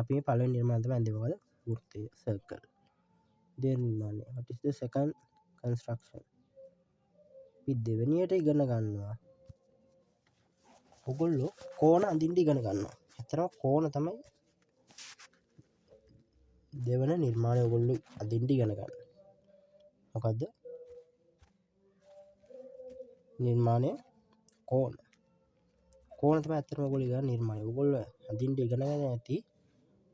අපි මේ පළවෙනි නිර්මාණය තමයි ඇඳේ මොකද? වෘත්තය circle. දෙවෙනි නිර්මාණය what is the second construction? අපි දෙවෙනියට ඉගෙන ගන්නවා. ඔයගොල්ලෝ කෝණ අඳින්න ඉගෙන ගන්නවා. ඇත්තටම කෝණ තමයි දෙවන නිර්මාණය ඔයගොල්ලෝ අඳින්න ඉගෙන ගන්න. මොකද්ද? නිර්මාණය කෝණ. කෝණ තමයි ඇත්තටම ඔයගොල්ලෝ ඉගෙන නිර්මාණය. ඔයගොල්ලෝ අඳින්න ඉගෙන ගන්න ඇති.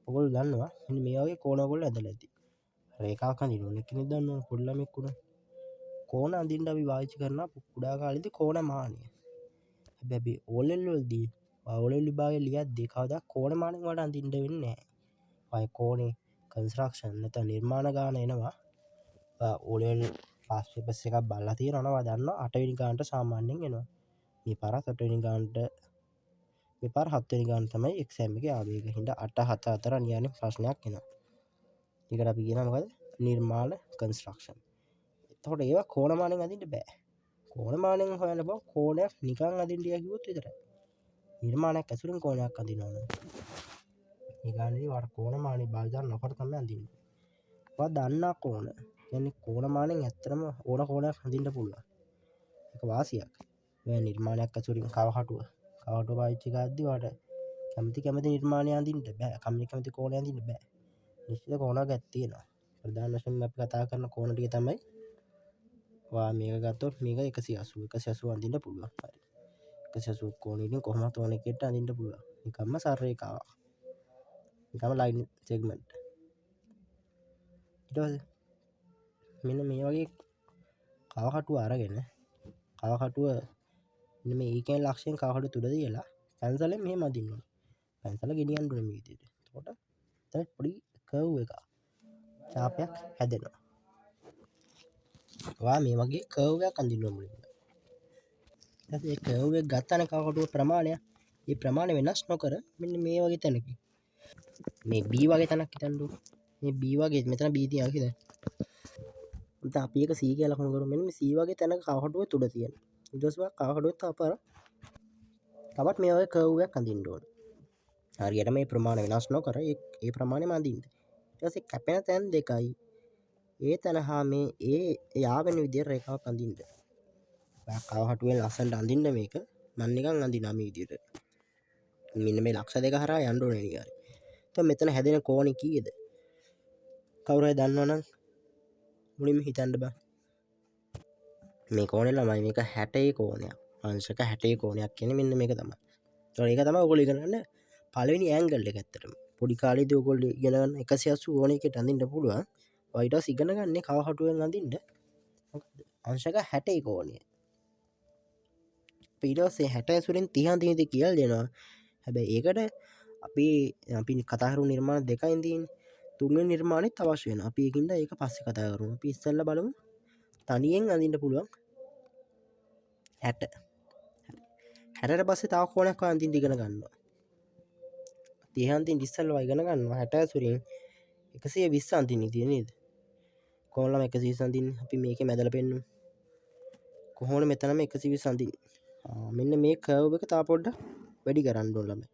ඔයගොල්ලෝ දන්නවා මෙන්න මේ වගේ කෝණ ඔයගොල්ලෝ ඇදලා ඇති. රේඛාවක් අඳින්න ඕනේ කෙනෙක් දන්නවනේ පොඩි ළමෙක් උනා. කෝණ අඳින්න අපි පාවිච්චි කරන කුඩා කාලේදී කෝණ මානය. හැබැයි ඕලෙල් වලදී ඕලෙල් විභාගේ ලියද්දී කවදා කෝණ මානෙන් වලට අඳින්න වෙන්නේ නැහැ. අය කෝණේ කන්ස්ට්‍රක්ෂන් නැත්නම් නිර්මාණ ගාන එනවා. ඕලෙල් පාස් පේපර්ස් එකක් බලලා තියෙනවා දන්නවා 8 වෙනි ගානට සාමාන්‍යයෙන් එනවා. මේ පාර 8 වෙනි ගානට මේ පාර 7 වෙනි ගාන තමයි එක්සෑම් එකේ ආවේ. ඒක හින්දා 8 7 අතර අනිවාර්යෙන් ප්‍රශ්නයක් එනවා. ඒකට අපි කියනවා මොකද? නිර්මාණ කන්ස්ට්‍රක්ෂන්. එතකොට ඒවා කෝණ මානෙන් අඳින්න බෑ. කෝණ මානෙන් හොයන්න බෑ. කෝණයක් නිකන් අඳින්න කිව්වොත් විතරයි. නිර්මාණයක් ඇසුරින් කෝණයක් අඳින්න ඕන. මේ ගානේදී වට කෝණ මානෙ භාවිත නොකර තමයි අඳින්නේ. ඔයා දන්නා කෝණ. කියන්නේ කෝණ මානෙන් ඇත්තටම ඕන කෝණයක් අඳින්න පුළුවන්. ඒක වාසියක්. මේ නිර්මාණයක් ඇසුරින් කවහටුව පාවිච්චි කරද්දී වට කැමති නිර්මාණයක් අඳින්න බෑ. කැමති කෝණයක් අඳින්න බෑ. නිශ්චිත කෝණයක් තියෙනවා. ප්‍රධාන වශයෙන් අපි කතා කරන කෝණ ටික තමයි මේක ගත්තොත් මේක 180 අඳින්න පුළුවන්. හරි. 180 කෝණයකින් කොහොමද ඕන එකට අඳින්න පුළුවන්. නිකම්ම සරල රේඛාවක්. නිකම්ම ලයින් සෙග්මන්ට්. ඊට පස්සේ මෙන්න මේ වගේ කවහටුව අරගෙන කවහටුව මෙන්න මේ ඒකෙන් ලක්ෂයෙන් කවහටුව තුඩ දාලා පැන්සලෙන් මෙහෙම අදින්න ඕනේ. පැන්සල ගෙනියන්න ඕනේ මේ විදිහට. එතකොට දැන් පොඩි කර්ව් එකක් ඡාපයක් හැදෙනවා. ඔයා මේ වගේ කර්ව් එකක් අඳින්න ඕනේ. ඊට පස්සේ ඒ කර්ව් එක ගත්තානේ කවහටුව ප්‍රමාණය. මේ ප්‍රමාණය වෙනස් නොකර මෙන්න මේ වගේ තැනකින් මේ B වගේ තැනක් හිතන්නකෝ. මේ B වගේ මෙතන B තියනවා කියලා. දැන් අපි එක C කියලා ලකුණු කරමු. මෙන්න මේ C වගේ තැනක කවහටුවේ තුඩ තියෙනවා. ඊට පස්සේ කවහටුවෙත් තවත් මේ වගේ කර්ව් එකක් අඳින්න ඕනේ. හරියට මේ ප්‍රමාණය වෙනස් නොකර ඒ ප්‍රමාණයම අඳින්න. ඊට පස්සේ කැපෙන තැන් දෙකයි. ඒ තැන හා මේ යාවෙන විදිහට රේඛාවක් අඳින්න. කවහටුවෙන් ලස්සනට අඳින්න මේක මම නිකන් අඳිනවා මේ විදිහට. මෙන්න මේ ලක්ෂ දෙක හරහා යන්න ඕනේ නිකන්. එතකොට මෙතන හැදෙන කෝණේ කීයද? කවුරු හරි දන්නවනම් මුලින්ම හිතන්න බෑ. මේ කෝණේ ළමයි මේක 60 කෝණයක්. අංශක 60 කෝණයක් කියන්නේ මෙන්න මේක තමයි. ඒතකොට ඒක තමයි ඔයගොල්ලෝ ඉගෙන ගන්න පළවෙනි ඇන්ගල් එක ඇත්තටම. පොඩි කාලේදී ඔයගොල්ලෝ ඉගෙන ගන්න 180 කෝණයකට අඳින්න පුළුවන්. ඊට පස්සේ ඉගෙන ගන්නේ කවහටුවෙන් අඳින්න මොකද? අංශක 60 කෝණය. ඊට පස්සේ 60 ඇසුරින් 30 අඳින්නද කියලා දෙනවා. හැබැයි ඒකට අපි කතා කරමු නිර්මාණ දෙකයි තියෙන්නේ. තුන්වෙනි නිර්මාණෙත් අවශ්‍ය වෙනවා. අපි ඒකින්ද ඒක පස්සේ කතා කරමු. අපි ඉස්සෙල්ලා බලමු තනියෙන් අඳින්න පුළුවන් 60. 60ට පස්සේ තව කෝණයක් අඳින්න ඉගෙන ගන්නවා. 30 අඳින්න ඉස්සෙල්ලා ඉගෙන ගන්නවා 60 ඇසුරින් 120 අඳින්න තියෙන නේද? කොහොමද 120 අඳින්නේ? අපි මේකේ මැදලා පෙන්නමු. කොහොමද මෙතනම 120 අඳින්නේ? මෙන්න මේ කර්ව් එක තා පොඩ්ඩක් වැඩි කරන්න ඕන ළමයි.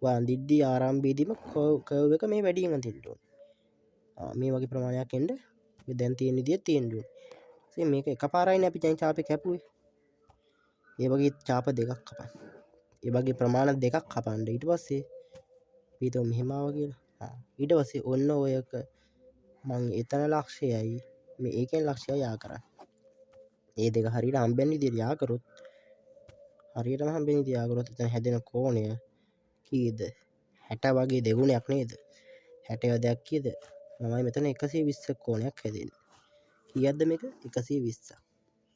ඔයා අඳිද්දී ආරම්භයේදීම කර්ව් එක මේ වැඩියෙන් අඳින්න ඕනේ. මේ වගේ ප්‍රමාණයක් එන්න මේ දැන් තියෙන විදිහට තියෙන්න ඕනේ. ඉතින් මේක එකපාරයිනේ අපි දැන් ඡාපේ කැපුවේ. ඒ වගේ ඡාප දෙකක් කපන්න. ඒ වගේ ප්‍රමාණ දෙකක් කපන්න. ඊට පස්සේ පිටු මෙහෙම ආවා කියලා. ඊට පස්සේ ඔන්න ඔයක මං එතන ලක්ෂයයි මේ ඒකෙන් ලක්ෂයයි යා කරන්නේ. මේ දෙක හරියට හම්බෙන්න විදිහට යා කරොත් හරියටම හම්බෙන්න විදිහට යා කරොත් එතන හැදෙන කෝණය කීයද? 60 වගේ දෙගුණයක් නේද? 60 වදයක් කීයද? මමයි මෙතන 120 කෝණයක් හැදෙන්නේ. කීයක්ද මේක? 120ක්.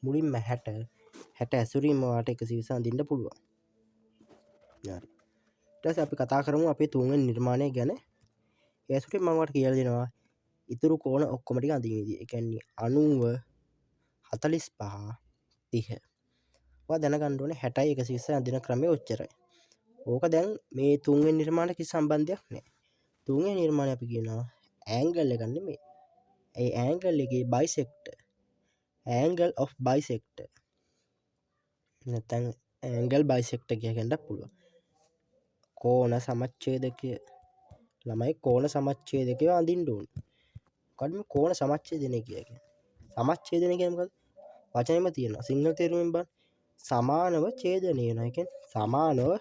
මුලින්ම 60 ඇසුරින්ම වාට 120 අඳින්න පුළුවන්. හරි. ඊට පස්සේ අපි කතා කරමු අපේ තුන්වෙනි නිර්මාණය ගැන. ඒ ඇසුරින් මම වාට කියලා දෙනවා ඉතුරු කෝණ ඔක්කොම ටික අඳින විදිය. ඒ කියන්නේ 90 45 30. ඔයා දැනගන්න ඕනේ 60යි 120 අඳින ක්‍රමය ඔච්චරයි. ඕක දැන් මේ තුන්වෙනි නිර්මාණයට කිසි සම්බන්ධයක් නැහැ. තුන්වෙනි නිර්මාණය අපි කියනවා ඇන්ගල් එක නෙමෙයි. ඒ ඇන්ගල් එකේ බයිසෙක්ටර්. angle of bisector. නැත්නම් angle bisector කියන්න පුළුවන්. කෝණ සමච්ඡේදකය ළමයි කෝණ සමච්ඡේදකව අඳින්න ඕනේ. මොකද මේ කෝණ සමච්ඡේදනය කියන්නේ? සමච්ඡේදනය කියන්නේ මොකද්ද? වචනේම තියෙනවා. සිංහල තේරුමෙන් බලන්න. සමානව ඡේදනය වෙනවා. ඒ කියන්නේ සමානව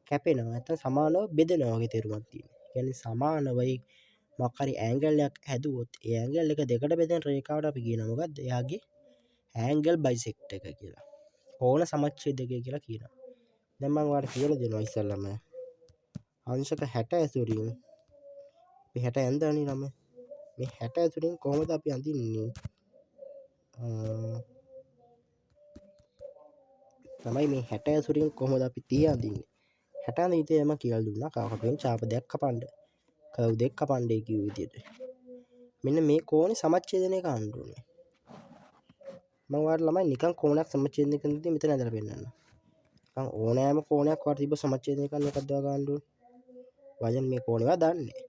කැපෙනවා. නැත්නම් සමානව බෙදෙනවා වගේ තේරුමක් තියෙනවා. කියන්නේ සමානවයි මොකක් හරි ඇන්ගල් එකක් හැදුවොත් ඒ ඇන්ගල් එක දෙකට බෙදෙන රේඛාවට අපි කියනවා මොකද්ද? එයාගේ ඇන්ගල් බයිසෙක්ට් එක කියලා. කෝණ සමච්ඡේදකය කියලා කියනවා. දැන් මම ඔයාලට කියලා දෙනවා ඉස්සෙල්ලාම අංශක 60 ඇසුරින් මේ 60 ඇඳලානේ ළමයි. මේ 60 ඇසුරින් කොහොමද අපි අඳින්නේ? තමයි මේ 60 ඇසුරින් කොහොමද අපි 30 අඳින්නේ? 60 අඳින විදිය මම කියලා දුන්නා. කවකටෙන් ඡාප දෙකක් කපන්න. කර්ව් දෙකක් කපන්නයි කිව්ව විදියට. මෙන්න මේ කෝණේ සමච්ඡේදනය කරන්න ඕනේ. මම ඔයාලට ළමයි නිකන් කෝණයක් සමච්ඡේදනය කරන විදිය මෙතන ඇඳලා පෙන්නන්න. නිකන් ඕනෑම කෝණයක් වාට තිබ්බ සමච්ඡේදනය කරන්න එකක් දා ගන්න ඕනේ. වයන් මේ කෝණේවා දන්නේ.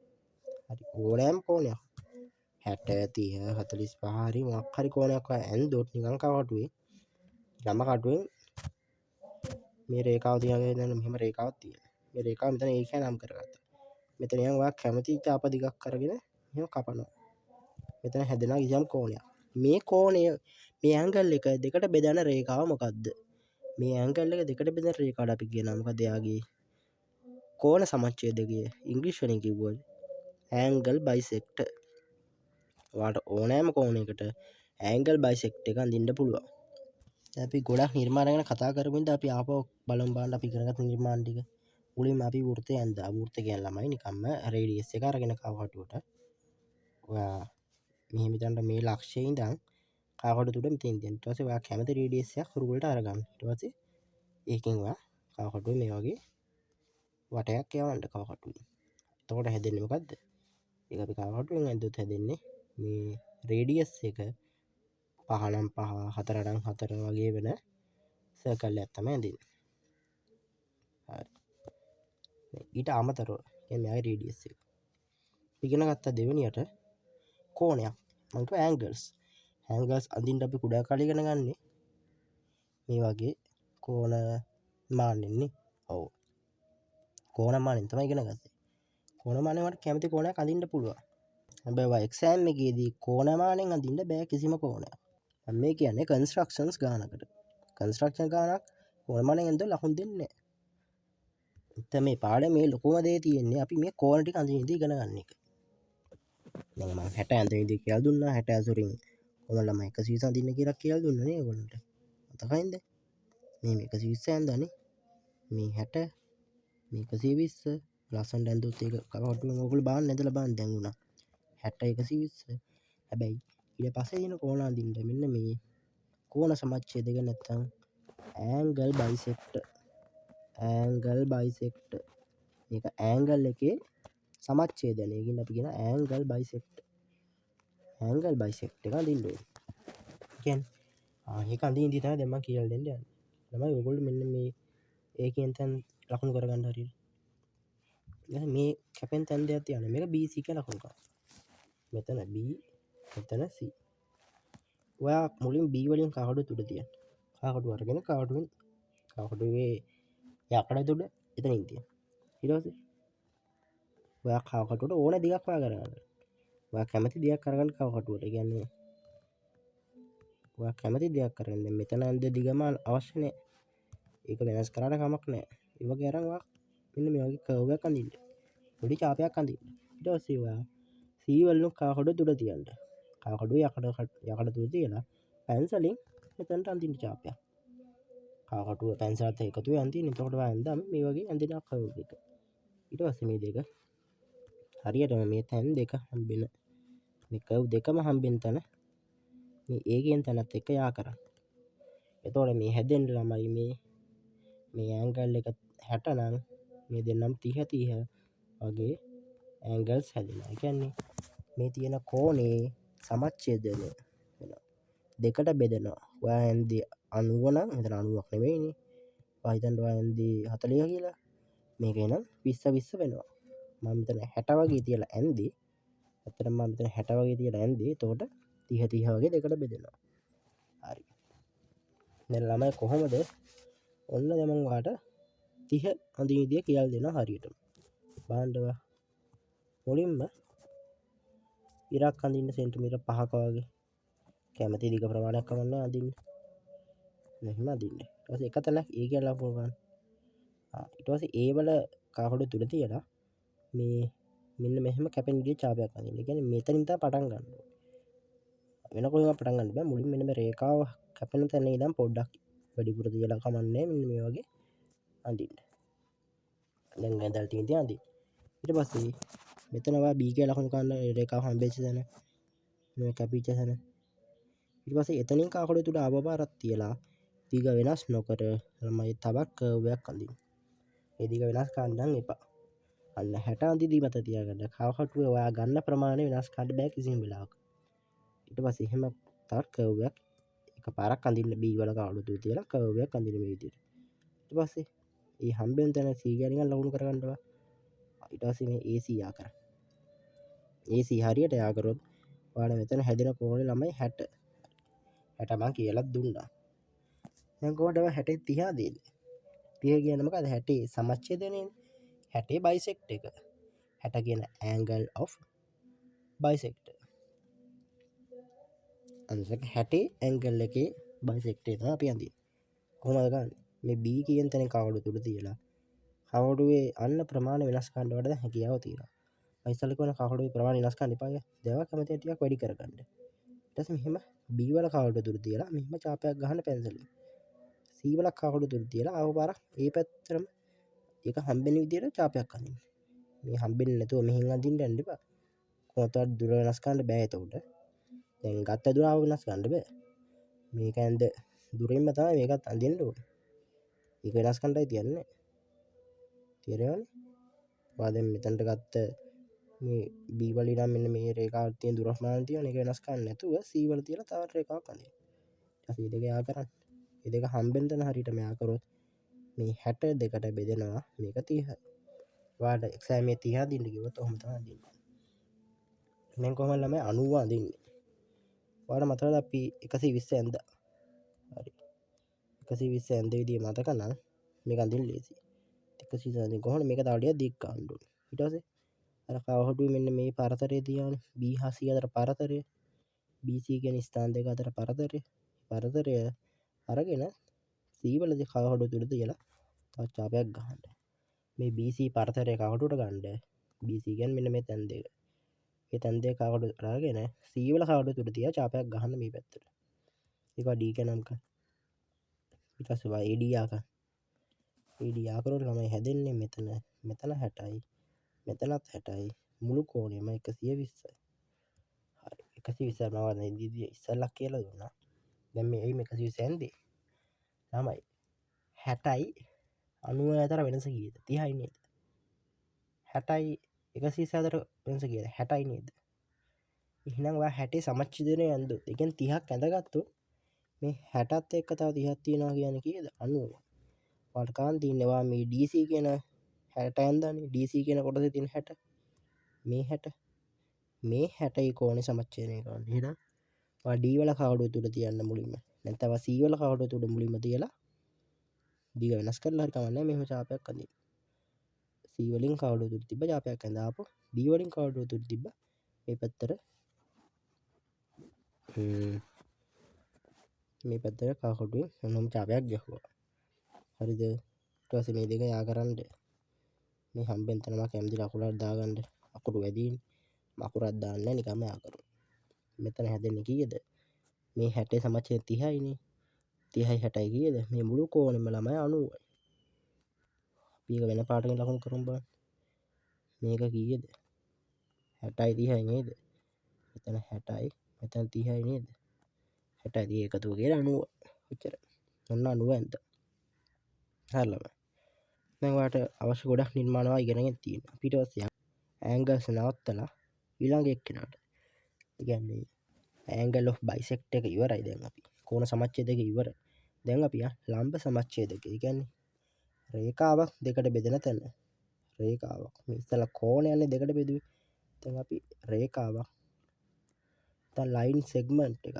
හරි ඕනෑම කෝණයක් 60 30 45 හරි මොකක් හරි කෝණයක් ඔය ඇන්දොත් නිකන් කවටුවේ ළම කටුවෙන් මේ රේඛාව තියාගෙන ඉන්න මෙහෙම රේඛාවක් තියෙනවා. මේ රේඛාව මෙතන ඒ කියන නම් කරගත්තා. මෙතන යන් ඔයා කැමති ඡාප දිගක් අරගෙන මෙහෙම කපනවා. මෙතන හැදෙනවා කිසියම් කෝණයක්. මේ කෝණය මේ ඇන්ගල් එක දෙකට බෙදන රේඛාව මොකද්ද? මේ ඇන්ගල් එක දෙකට බෙදන රේඛාවට අපි කියනවා මොකද? එයාගේ කෝණ සමච්ඡේදකය ඉංග්‍රීසි වලින් කිව්වොත් ඇන්ගල් බයිසෙක්ට්. ඔයාලට ඕනෑම කෝණයකට ඇන්ගල් බයිසෙක්ට් එක අඳින්න පුළුවන්. අපි ගොඩක් නිර්මාණ ගැන කතා කරමු ඉතින් අපි ආපහු බලමු බලන්න අපි ඉගෙනගත්ත නිර්මාණ ටික. මුලින්ම අපි වෘත්තය ඇඳා. වෘත්ත කියන්නේ ළමයි නිකම්ම රේඩියස් එක අරගෙන කවකටුවට. ඔයා මෙහෙම හිතන්න මේ ලක්ෂයේ ඉඳන් කවකටුව තුඩ මෙතෙන් දෙන්න. ඊට පස්සේ ඔයා කැමති රේඩියස් එකක් රුලට අරගන්න. ඊට පස්සේ ඒකෙන් ඔයා කවකටුවේ මේ වගේ වටයක් යවන්න කවකටුවේ. එතකොට හැදෙන්නේ මොකද්ද? ඒක අපි කවකටුවෙන් ඇඳුත් හැදෙන්නේ මේ රේඩියස් එක 5 5 4 4 වගේ වෙන සර්කල් එකක් තමයි ඇඳෙන්නේ. හරි. ඊට අමතරව කියන්නේ ආයි රේඩියස් එක. ඉගෙන ගත්ත දෙවෙනියට කෝණයක්. මම කිව්වා ඇන්ගල්ස්. ඇන්ගල්ස් අඳින්න අපි කුඩා කාලේ ඉගෙන ගන්නේ මේ වගේ කෝණ මානෙන්නේ. ඔව්. කෝණ මානෙන් තමයි ඉගෙන ගත්තේ. කෝණ මානෙන් වලට කැමති කෝණයක් අඳින්න පුළුවන්. හැබැයි ඔය එක්සෑම් එකේදී කෝණ මානෙන් අඳින්න බෑ කිසිම කෝණයක්. මම මේ කියන්නේ කන්ස්ට්‍රක්ෂන්ස් ගානකට. කන්ස්ට්‍රක්ෂන් ගානක් කෝණ මානෙන් ඇඳලා ලකුණු දෙන්නේ නැහැ. දැන් මේ පාඩමේ ලොකුම දේ තියෙන්නේ අපි මේ කෝණ ටික අඳින විදිහ ඉගෙන ගන්න එක. දැන් මම 60 අඳින විදිහ කියලා දුන්නා. 60 ඇසුරින් කොහොමද ළමයි 120 අඳින්න කියලා දුන්නා නේ ඔයගොල්ලන්ට. මතකයිද? මේ 120 ඇඳලානේ. මේ 60 මේ 120 ලස්සනට ඇඳුත් ඒක කවටුවෙන් ඔයගොල්ලෝ බලන්න ඇඳලා බලන්න දැන් උනා. 60 120. හැබැයි ඊට පස්සේ දින කෝණ අඳින්න මෙන්න මේ කෝණ සමච්ඡේදක නැත්තම් ඇන්ගල් බයිසෙක්ට්. ඇන්ගල් බයිසෙක්ට්. මේක ඇන්ගල් එකේ සමච්ඡේදනය. ඒකින් අපි කියන ඇන්ගල් බයිසෙක්ට්. ඇන්ගල් බයිසෙක්ට් එක අඳින්න ඕනේ. කියන්නේ ඒක අඳින්න ඉඳි තමයි දැන් මම කියලා දෙන්න යන්නේ. ළමයි ඔයගොල්ලෝ මෙන්න මේ ඒකෙන් තැන් ලකුණු කරගන්න හරියට. දැන් මේ කැපෙන් තැන් දෙයක් තියන්න. මේක BC කියලා ලකුණු කරා. මෙතන B මෙතන C. ඔයා මුලින් B වලින් කවකටුව තුඩ තියන්න. කවකටුව අරගෙන කවකටුවෙන් කවකටුවේ යකඩ තුඩ එතනින් තියන්න. ඊට පස්සේ ඔයා කවකටුවට ඕන දිගක් ඔයා කරගන්න. ඔයා කැමති දිගක් අරගන්න කවකටුවට. ඒ කියන්නේ ඔයා කැමති දිගක් අරගෙන දැන් මෙතන ඇඳ දිගම අවශ්‍ය නැහැ. ඒක වෙනස් කරාට කමක් නැහැ. ඒ වගේ අරන් ඔයා මෙන්න මේ වගේ කර්ව් එකක් අඳින්න. පොඩි චාපයක් අඳින්න. ඊට පස්සේ ඔයා C වලින් කවකටුව තුඩ තියන්න. කවකටුවේ යකඩ තුඩ තියලා පැන්සලෙන් මෙතනට අඳින්න චාපයක්. කවකටුව පැන්සලත් එකතු වෙලා අඳින්න. එතකොට ඔයා ඇඳාම මේ වගේ ඇඳෙනවා කර්ව් එක. ඊට පස්සේ මේ දෙක හරියටම මේ තැන් දෙක හම්බෙන මේ කර්ව් දෙකම හම්බෙන තැන මේ A කියන තැනත් එක්ක යා කරන්න. එතකොට මේ හැදෙන්න ළමයි මේ ඇන්ගල් එක 60 නම් මේ දෙන්නම් 30 30 වගේ ඇන්ගල්ස් හැදෙනවා. ඒ කියන්නේ මේ තියෙන කෝණේ සමච්ඡේදනය වෙනවා. දෙකට බෙදෙනවා. ඔයා ඇන්දේ 90 නම් මෙතන 90ක් නෙමෙයිනේ. ඔයා හිතන්න ඔයා ඇන්දේ 40 කියලා. මේක එනම් 20 20 වෙනවා. මම මෙතන 60 වගේ තියලා ඇන්දේ. ඇත්තටම මම මෙතන 60 වගේ තියලා ඇන්දේ. එතකොට 30 30 වගේ දෙකට බෙදෙනවා. හරි. දැන් ළමයි කොහොමද? ඔන්න දැන් මම ඔයාලට 30 අඳින විදිය කියලා දෙනවා හරියටම. බලන්න ඔයා. මුලින්ම ඉරක් අඳින්න සෙන්ටිමීටර් 5ක වගේ කැමති දිග ප්‍රමාණයක් කමන්න අඳින්න. මෙහෙම අඳින්න. ඊට පස්සේ එක තැනක් A කියලා ලකුණු ගන්න. ඊට පස්සේ A වල කකුඩු තුල තියලා මේ මෙන්න මෙහෙම කැපෙන විදිහේ ඡාපයක් අඳින්න. ඒ කියන්නේ මෙතනින් තමයි පටන් ගන්න ඕනේ. වෙන කොහෙන්වත් පටන් ගන්න බෑ. මුලින් මෙන්න මේ රේඛාව කැපෙන තැන ඉඳන් පොඩ්ඩක් වැඩිපුර තියලා කමන්නේ මෙන්න මේ වගේ අඳින්න. දැන් ඇඳල් තියෙන අඳින්න. ඊට පස්සේ මෙතන ඔයා B කියලා ලකුණු ගන්න රේඛාව හම්බෙච්ච තැන මේ කැපිච්ච තැන. ඊට පස්සේ එතනින් කකුඩු තුල ආවපාරක් තියලා දිග වෙනස් නොකර ළමයි තවත් කර්ව් එකක් අඳින්න. ඒ දිග වෙනස් කරන්න එපා. අන්න 60 අඳිදී මත තියාගන්න. කවකටුවේ ඔයා ගන්න ප්‍රමාණය වෙනස් කරන්න බෑ කිසිම වෙලාවක. ඊට පස්සේ එහෙම තවත් කර්ව් එකක් එකපාරක් අඳින්න B වල කකුඩු තුල තියලා කර්ව් එකක් අඳින්න මේ විදිහට. ඊට පස්සේ මේ හම්බෙන තැන C ගණන් ලකුණු කරගන්නවා. ඊට පස්සේ මේ AC යා කරා. AC හරියට යා කරොත් ඔයාලා මෙතන හැදෙන කෝණේ ළමයි 60. 60 මං කියලා දුන්නා. දැන් කොහොමද 60 30 දෙන්නේ? 30 කියන්නේ මොකද? 60 සමච්ඡේදනයනේ. 60 බයිසෙක්ට් එක. 60 කියන angle of bisector. අනිත් 60 angle එකේ bisector එක තමයි අපි අඳින්නේ. කොහොමද ගන්න? මේ B කියන තැන කවුඩු තුල තියලා කවුඩුවේ අන්න ප්‍රමාණය වෙනස් කරන්න වඩා හැකියාව තියෙනවා. මම ඉස්සෙල්ලා කියන කවුඩුවේ ප්‍රමාණය වෙනස් කරන්න එපා කියලා. දේවා කැමති ටිකක් වැඩි කරගන්න. ඊට පස්සේ මෙහෙම B වල කවුඩු තුල තියලා මෙහෙම චාපයක් ගන්න පැන්සලෙන්. C වල කවුඩු තුල තියලා ආව පාරක් ඒ පැත්තටම ඒක හම්බෙන විදිහට චාපයක් අඳින්න. මේ හම්බෙන්නේ නැතුව මෙහෙන් අඳින්න යන්න එපා. කොහොමද දුර වෙනස් කරන්න බෑ එතකොට. දැන් ගත්ත දුර ආව වෙනස් කරන්න බෑ. මේක ඇඳ දුරින්ම තමයි මේකත් අඳින්න ඕනේ. ඒක වෙනස් කරන්නයි තියන්නේ. තේරෙනවනේ? ඔයා දැන් මෙතනට ගත්ත මේ B වල ඉඳන් මෙන්න මේ රේඛාවට තියෙන දුර ප්‍රමාණය තියෙන එක වෙනස් කරන්න නැතුව C වල තියලා තවත් රේඛාවක් අඳින්න. ඊට පස්සේ දෙක යා කරන්න. මේ දෙක හම්බෙන්න තැන හරියට මෙයා කරොත් මේ 62ට බෙදෙනවා මේක 30යි. ඔයාලට එක්සෑම් එකේ 30 අදින්න කිව්වොත් ඔහොම තමයි අදින්නේ. දැන් කොහොමද ළමයි 90 අදින්නේ? ඔයාලට මතකද අපි 120 ඇඳා. හරි. 120 ඇඳ විදිය මතක නම් මේක අඳින්න ලේසියි. 120 අදින්න කොහොමද මේක තව ටිකක් දික් ගන්න ඕනේ. ඊට පස්සේ අර කවහටුවේ මෙන්න මේ පරතරය තියානේ B හා C අතර පරතරය BC කියන ස්ථාන දෙක අතර පරතරය අරගෙන C වලදී කවහටුව තුල තියලා තවත් චාපයක් ගහන්න. මේ BC පරතරය කවටුවට ගන්න BC කියන්නේ මෙන්න මේ තැන් දෙක. මේ තැන් දෙක කවටුවට අරගෙන C වල කවටුව තුල තියා චාපයක් ගහන්න මේ පැත්තට. ඒක D කියලා නම් කරන්න. ඊට පස්සේ AD ආකරන්න. AD ආකරොත් ළමයි හැදෙන්නේ මෙතන 60යි. මෙතනත් 60යි. මුළු කෝණයම 120යි. හරි. 120 මම ඉදිරිය ඉස්සල්ලා කියලා දුන්නා. දැන් මේ 120 ඇන්දේ. ළමයි 60යි 90 අතර වෙනස කීයද? 30යි නේද? 60යි 120 අතර වෙනස කීයද? 60යි නේද? එහෙනම් ඔයා 60 සමච්ඡේදනය ඇන්දොත් ඒ කියන්නේ 30ක් ඇඳගත්තොත් මේ 60ත් එක්ක තව 30ක් තියෙනවා කියන්නේ කීයද? 90. ඔයාලට කාන් තියන්නේ ඔයා මේ DC කියන 60 ඇන්දානේ. DC කියන කොටසේ තියෙන 60. මේ 60 මේ 60යි කෝණේ සමච්ඡේදනය කරන්න. එහෙනම් ඔයා D වල කවුඩුව තුල තියන්න මුලින්ම. නැත්නම් C වල කවුඩුව තුල මුලින්ම තියලා දිග වෙනස් කරලා හරි කමන්නේ මෙහෙම චාපයක් අඳින්න. C වලින් කවුඩුව තුල තිබ්බ චාපයක් ඇඳාපු D වලින් කවුඩුව තුල තිබ්බ මේ පැත්තට මේ පැත්තට කවුඩුවෙන් මොනම චාපයක් ගැහුවා. හරිද? ඊට පස්සේ මේ දෙක යා කරන්න. මේ හම්බෙන් තන මම කැමති ලකුණක් දාගන්න. අකුරු වැඩිනේ. අකුරක් දාන්නේ නිකම්ම යා කරමු. මෙතන හැදෙන්නේ කීයද? මේ 60 සමච්ඡේද 30යිනේ. 30යි 60යි කීයද? මේ මුළු කෝණෙම ළමයි 90යි. අපි එක වෙන පාටකින් ලකුණු කරමු බලන්න. මේක කීයද? 60යි 30යි නේද? මෙතන 60යි මෙතන 30යි නේද? 60යි 30 එකතු කරලා 90. ඔච්චර. ඔන්න 90 ඇන්ද. හරි ළමයි. දැන් ඔයාලට අවශ්‍ය ගොඩක් නිර්මාණවා ඉගෙනගෙන තියෙනවා. ඊට පස්සේ ඇන්ගල්ස් නවත්තලා ඊළඟ එක්කෙනාට. ඒ කියන්නේ angle of bisect එක ඉවරයි දැන් අපි. කෝණ සමච්ඡේදක ඉවරයි. දැන් අපි ලම්බ සමච්ඡේදක. ඒ කියන්නේ රේඛාවක් දෙකට බෙදෙන තැන. රේඛාවක්. මේ ඉස්සලා කෝණයන්නේ දෙකට බෙදුවේ. දැන් අපි රේඛාවක්. දැන් ලයින් සෙග්මන්ට් එක.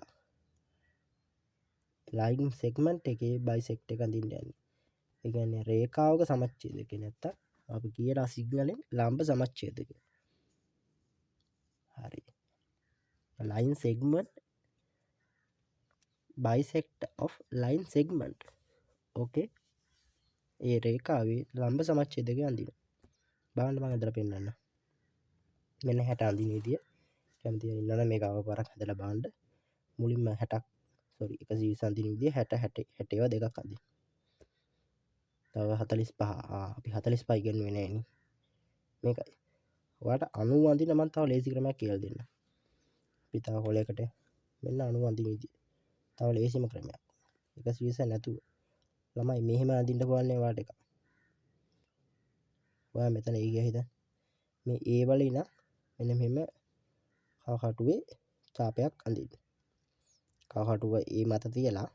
ලයින් සෙග්මන්ට් එකේ බයිසෙක්ට් එක අඳින්න යන්නේ. ඒ කියන්නේ රේඛාවක සමච්ඡේදකේ නැත්තම් අපි කියලා සිග්නලෙන් ලම්බ සමච්ඡේදකේ. හරි line segment bisect of line segment ඕකේ ඒ රේඛාවේ ලම්බ සමච්ඡේදක අඳින බලන්න මම අදලා පෙන්නන්න මෙන්න 60 අඳින විදිය කැමති ඉන්නවනම් මේක ආව පාරක් හදලා බලන්න මුලින්ම 60ක් සෝරි 120 අඳින විදිය 60 60 ඒවා දෙකක් අඳින්න තව 45 අපි 45 ඉගෙනුවේ නෑ නේ මේකයි ඔයාලට 90 අඳින්න මම තව ලේසි ක්‍රමයක් කියලා දෙන්න අපි තව හොලයකට මෙන්න 90 අඳින විදිය තව ලේසිම ක්‍රමයක් 120 නැතුව ළමයි මෙහෙම අඳින්න පුළුවන් ඔයාලට එක ඔයා මෙතන ඒ ගියා හිතන්න මේ ඒ වල ඉන මෙන්න මෙහෙම කවකටුවේ ඡාපයක් අඳින්න කවකටුව ඒ මත තියලා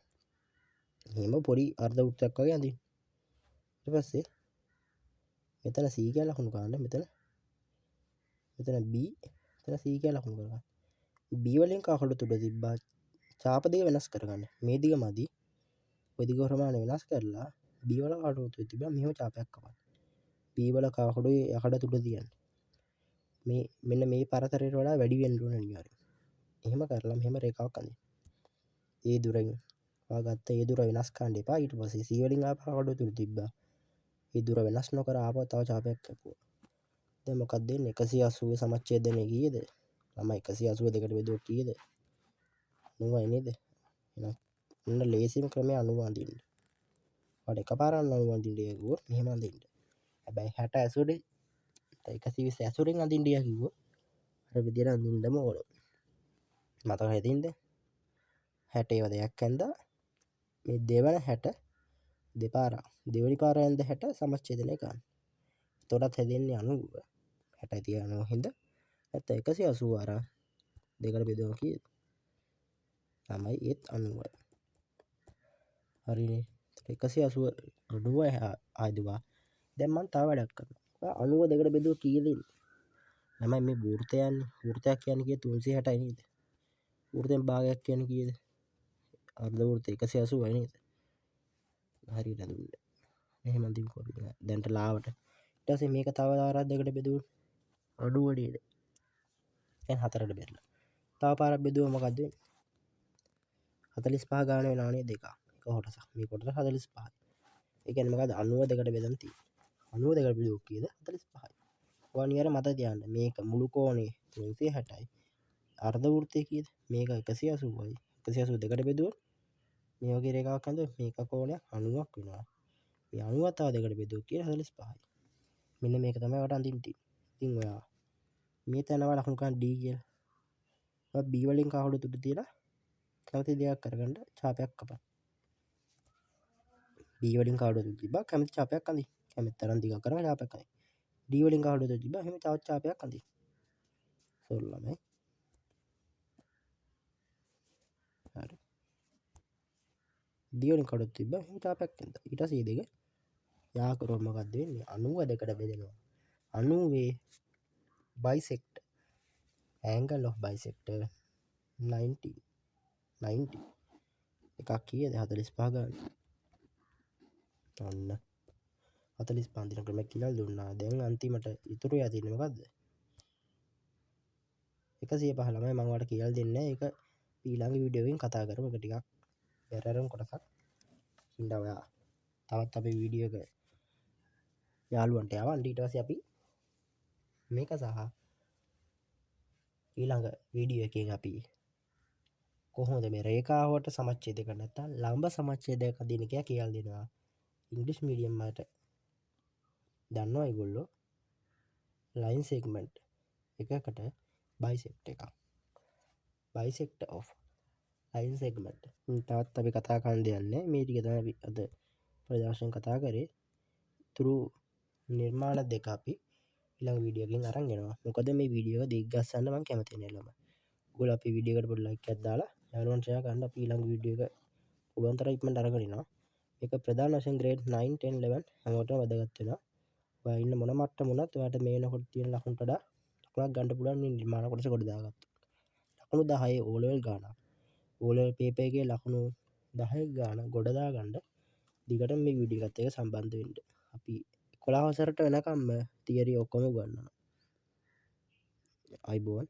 මෙහෙම පොඩි අර්ධ වෘත්තයක් වගේ අඳින්න ඊට පස්සේ මෙතන C කියලා ලකුණු ගන්න මෙතන B මෙතන C කියලා ලකුණු කරගන්න B වලින් කවකටුව තුඩ තිබ්බා ඡාප දෙක වෙනස් කරගන්න මේ දිග මදි ඔය දිග ප්‍රමාණය වෙනස් කරලා B වල කවකටුව තුඩ තිබ්බා මෙහෙම ඡාපයක් කපන්න B වල කවකටුවේ යකඩ තුඩ තියන්න මේ මෙන්න මේ පරතරයට වඩා වැඩි වෙන්න ඕන අනිවාර්යයෙන් එහෙම කරලා මෙහෙම රේඛාවක් අඳින්න ඒ දුරින් ඔයා ගත්ත ඒ දුර වෙනස් කරන්න එපා ඊට පස්සේ C වලින් ආපහු කවකටුව තුඩ තිබ්බා ඒ දුර වෙනස් නොකර ආපහු තව ඡාපයක් කැපුවා දැන් මොකක්ද දෙන්නේ 180 සමච්ඡේදනය කීයද ළමයි 180 දෙකට බෙදුවොත් කීයද 90යි නේද එහෙනම් ඔන්න ලේසිම ක්‍රමය 90 අඳින්න ඔයාලට එකපාරක් 90 අඳින්න කිව්වොත් මෙහෙම අඳින්න හැබැයි 60 ඇසුරේ 120 ඇසුරෙන් අඳින්න කිව්වොත් අර විදියට අඳින්නම ඕන මතක හිටින්ද 60 ඒවා දෙකක් ඇඳලා මේ දෙවන 60 දෙපාරක් දෙවෙනි පාර ඇඳ 60 සමච්ඡේදනය කරන්න එතකොටත් හැදෙන්නේ 90 60 තියනවා හින්දා නැත්නම් 180 අර දෙකට බෙදුවම කීයද තමයි ඒත් 90යි හරිනේ 180 90 ආයදුවා දැන් මම තව වැඩක් කරනවා 90 දෙකට බෙදුවොත් කීයද එන්නේ ළමයි මේ වෘත්තයක් කියන්නේ කීයද 360යි නේද වෘත්තෙන් භාගයක් කියන්නේ කීයද අර්ධ වෘත්තය 180යි නේද හරියට දුන්නේ මෙහෙම අඳිමුකෝ අපි දැන්ට ලාවට ඊට පස්සේ මේක තව වාරයක් දෙකට බෙදුවොත් අඩු වැඩිද දැන් හතරට බෙදලා තව පාරක් බෙදුවම මොකද වෙන්නේ 45 ගාන වෙනවා නේද එක කොටසක් මේ කොටස 45යි ඒ කියන්නේ මොකද 90 දෙකට බෙදන් තියෙන්නේ 90 දෙකට බෙදුවොත් කීයද 45යි ඔයා නියර මත තියන්න මේක මුළු කෝණේ 360යි අර්ධ වෘත්තය කීයද මේක 180යි 180 දෙකට බෙදුවොත් මේ වගේ රේඛාවක් අඳුර මේක කෝණයක් 90ක් වෙනවා මේ 90 තව දෙකට බෙදුවොත් කීයද 45යි මෙන්න මේක තමයි වට අඳින්න තියෙන්නේ ඉතින් ඔයා මේ තැනව ලකුණු කරන් D කියලා ඔයා B වලින් කවුරු තුඩ තියලා කැමති දෙයක් කරගන්න ඡාපයක් කපන්න B වලින් කවුරු තුඩ තිබ්බා කැමති ඡාපයක් අඳින්න කැමති තරම් දිගක් කරලා ඡාපයක් අඳින්න D වලින් කවුරු තුඩ තිබ්බා එහෙම තවත් ඡාපයක් අඳින්න සෝල් ළමයි හරි D වලින් කවුරු තිබ්බා එහෙම ඡාපයක් අඳින්න ඊට පස්සේ දෙක යා කරොත් මොකක්ද වෙන්නේ 90 දෙකට බෙදෙනවා 90 bisect angle of bisector 90 එකක් කීයද 45 ගන්න ඔන්න 45 අඳින ක්‍රමයක් කියලා දුන්නා දැන් අන්තිමට ඉතුරු යා තියෙන්නේ මොකද්ද 105 ළමයි මම ඔයාලට කියලා දෙන්නේ ඒක ඊළඟ වීඩියෝ එකෙන් කතා කරමු ඒක ටිකක් බැරරම් කොටසක් ඉඳලා ඔයා තවත් අපේ වීඩියෝ එක යාළුවන්ට යවන්න ඊට පස්සේ අපි මේක සහ ඊළඟ වීඩියෝ එකෙන් අපි කොහොමද මේ රේඛාවට සමච්ඡේදක නැත්නම් ලම්බ සමච්ඡේදයක් අදින එක කියලා දෙනවා ඉංග්‍රීසි මීඩියම් වලට දන්නවා ඒගොල්ලෝ line segment එකකට bisect එකක් bisect of line segment තවත් අපි කතා කරන්න දෙන්නේ මේ ටික තමයි අපි අද ප්‍රදර්ශන කතා කරේ තුරු නිර්මාණ දෙක අපි ඊළඟ වීඩියෝ එකකින් අරන් එනවා මොකද මේ වීඩියෝ එක දිග්ගස්සන්න මම කැමති නෑ ළමයි ඔයගොල්ලෝ අපේ වීඩියෝ එකට පොඩි ලයික් එකක් දාලා යාළුවන්ට ෂෙයා කරන්න අපි ඊළඟ වීඩියෝ එක පුළුවන් තරම් ඉක්මනට අරගෙන එනවා මේක ප්‍රධාන වශයෙන් grade 9 10 11 හැමෝටම වැදගත් වෙනවා ඔයා ඉන්න මොන මට්ටම වුණත් ඔයාට මේ වෙනකොට තියෙන ලකුණට වඩා ලකුණක් ගන්න පුළුවන් මේ නිර්මාණ කොටස කොට දාගත්තොත් ලකුණු 10 O level ගානක් O level paper එකේ ලකුණු 10 ගාන ගොඩ දාගන්න දිගට මේ වීඩියෝ එකත් එක්ක සම්බන්ධ වෙන්න අපි 11 වසරට වෙනකම්ම තියරි ඔක්කොම උගන්වනවා අයිබෝන්